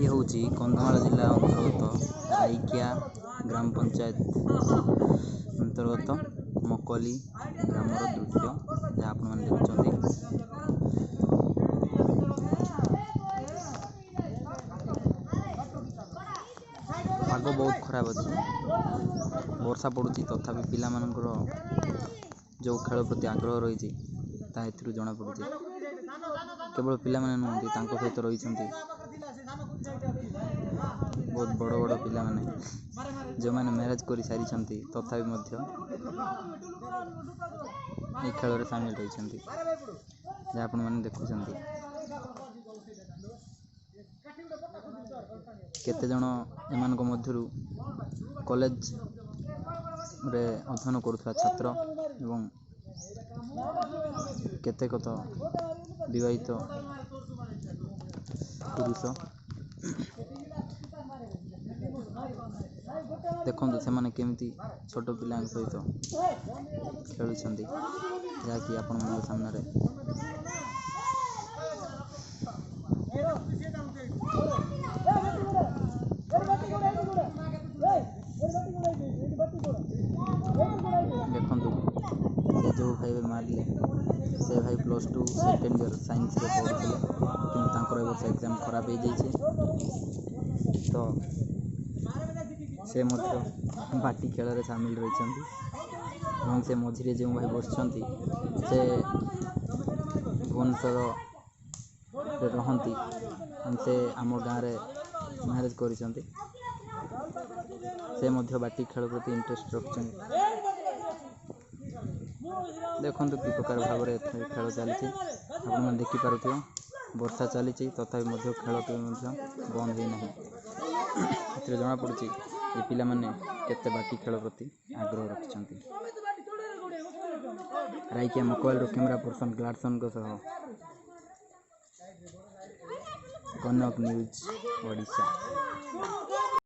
ये हूँ कंधमाल जिला अंतर्गत राइकिया ग्राम पंचायत अंतर्गत मकली ग्रामर दृश्य जहाँ आपण मैंने देखुं। पाग बहुत खराब अच्छे, वर्षा पड़ुची तथापि पिला मानकर जो खेल प्रति आग्रह रही जना पड़ुची। केवल पिला माने नुहति तांको सहित रही बहुत बड़ बड़ पिला माने जो मैंने मैरेज कर सारी तथापि ये खेल में सामिल रही जहाँ आपण मैंने देखुं। केते जन एमान मध्यरु कॉलेज रे अध्ययन करुवा छात्र एवं केतेक तो विवाहित पुरुष देखो से माने केमिति छोट पिला सहित खेलुं जहाँकि आपण मन सामने देखु जो भाई मारे से भाई +2 सेकेंड ईयर साइंस रे पढ़ुले कि वर्ष एग्जाम खराब हो जाए तो से बाटी खेल में सामिल रही से मझे जो भाई बस से भुवनेश्वर रहती से आम गाँव में मैरेज कर बाटी खेल प्रति इंटरेस्ट रखते। देखो कि प्रकार भाव में खेल चली आप देखिपे वर्षा चली तथापि खेल बंद होना जना पड़ी ये पिला माने केते बाटी खेल प्रति आग्रह रखिंट। राइकिया मकवाल कैमरा पर्सन ग्लाडसन सह कनक न्यूज ओडिशा।